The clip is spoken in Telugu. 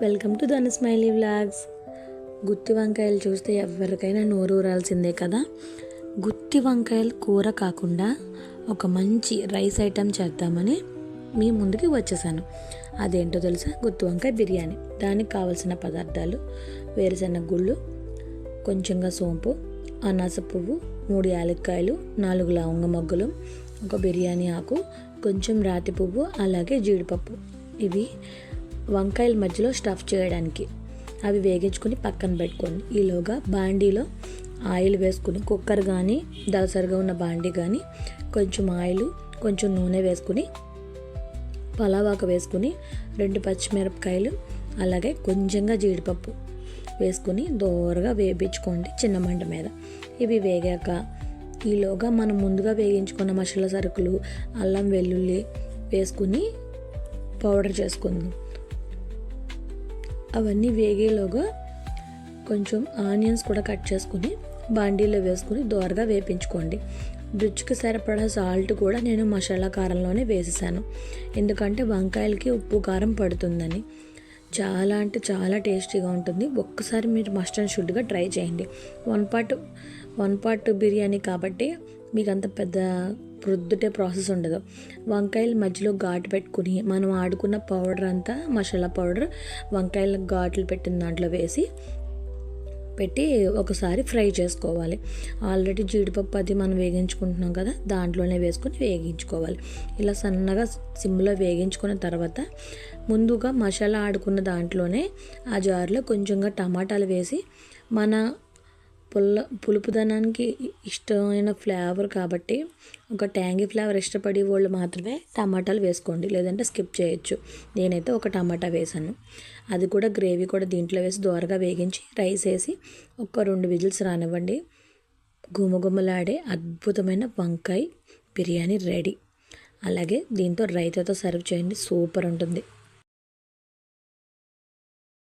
వెల్కమ్ టు ధన స్మైలీ వ్లాగ్స్. గుత్తి వంకాయలు చూస్తే ఎవరికైనా నోరు ఊరాల్సిందే కదా. గుత్తి వంకాయలు కూర కాకుండా ఒక మంచి రైస్ ఐటెం చేద్దామని మీ ముందుకి వచ్చేసాను. అదేంటో తెలుసా? గుత్తి వంకాయ బిర్యానీ. దానికి కావలసిన పదార్థాలు: వేరుశెనగ గుళ్ళు, కొంచెంగా సోంపు, అనాస పువ్వు, 3 యాలక్కాయలు, 4 లవంగ మొగ్గలు, ఒక బిర్యానీ ఆకు, కొంచెం రాతి పువ్వు, అలాగే జీడిపప్పు. ఇవి వంకాయల మధ్యలో స్టఫ్ చేయడానికి. అవి వేగించుకొని పక్కన పెట్టుకోండి. ఈలోగా బాండీలో ఆయిల్ వేసుకుని, కుక్కర్ కానీ దలసరిగా ఉన్న బాండీ కానీ కొంచెం ఆయిల్, కొంచెం నూనె వేసుకుని, పలావాకు వేసుకుని, 2 పచ్చిమిరపకాయలు, అలాగే కొంచెంగా జీడిపప్పు వేసుకుని దోరగా వేయించుకోండి చిన్న మంట మీద. ఇవి వేగాక ఈలోగా మనం ముందుగా వేగించుకున్న మసాలా సరుకులు, అల్లం వెల్లుల్లి వేసుకుని పౌడర్ చేసుకుందాం. అవన్నీ వేగేలోగా కొంచెం ఆనియన్స్ కూడా కట్ చేసుకుని బాండీలో వేసుకుని దోరగా వేపించుకోండి. రుచికి సరిపడా సాల్ట్ కూడా నేను మసాలా కారంలోనే వేసేసాను, ఎందుకంటే వంకాయలకి ఉప్పు కారం పడుతుందని. చాలా అంటే చాలా టేస్టీగా ఉంటుంది. ఒక్కసారి మీరు మస్ట్ అండ్ షుడ్గా ట్రై చేయండి. వన్ పార్ట్ బిర్యానీ కాబట్టి మీకు అంత పెద్ద ప్రొద్దుటే ప్రాసెస్ ఉండదు. వంకాయలు మధ్యలో ఘాటు పెట్టుకుని మనం ఆడుకున్న పౌడర్ అంతా, మసాలా పౌడర్ వంకాయల ఘాట్లు పెట్టిన దాంట్లో పెట్టి ఒకసారి ఫ్రై చేసుకోవాలి. ఆల్రెడీ జీడిపప్పు అది మనం వేగించుకుంటున్నాం కదా, దాంట్లోనే వేసుకొని వేగించుకోవాలి. ఇలా సన్నగా సిమ్లో వేగించుకున్న తర్వాత ముందుగా మసాలా ఆడుకున్న దాంట్లోనే ఆ జార్లో కొంచెంగా టమాటాలు వేసి, మన పులుపుదనానికి ఇష్టమైన ఫ్లేవర్ కాబట్టి, ఒక ట్యాంగీ ఫ్లేవర్ ఇష్టపడే వాళ్ళు మాత్రమే టమాటాలు వేసుకోండి, లేదంటే స్కిప్ చేయొచ్చు. నేనైతే ఒక టమాటా వేసాను. అది కూడా గ్రేవీ కూడా దీంట్లో వేసి దోరగా వేగించి రైస్ వేసి ఒక 2 విజిల్స్ రానివ్వండి. గుమగుమలాడే అద్భుతమైన వంకాయ బిర్యానీ రెడీ. అలాగే దీంతో రైతాతో సర్వ్ చేయండి, సూపర్ ఉంటుంది.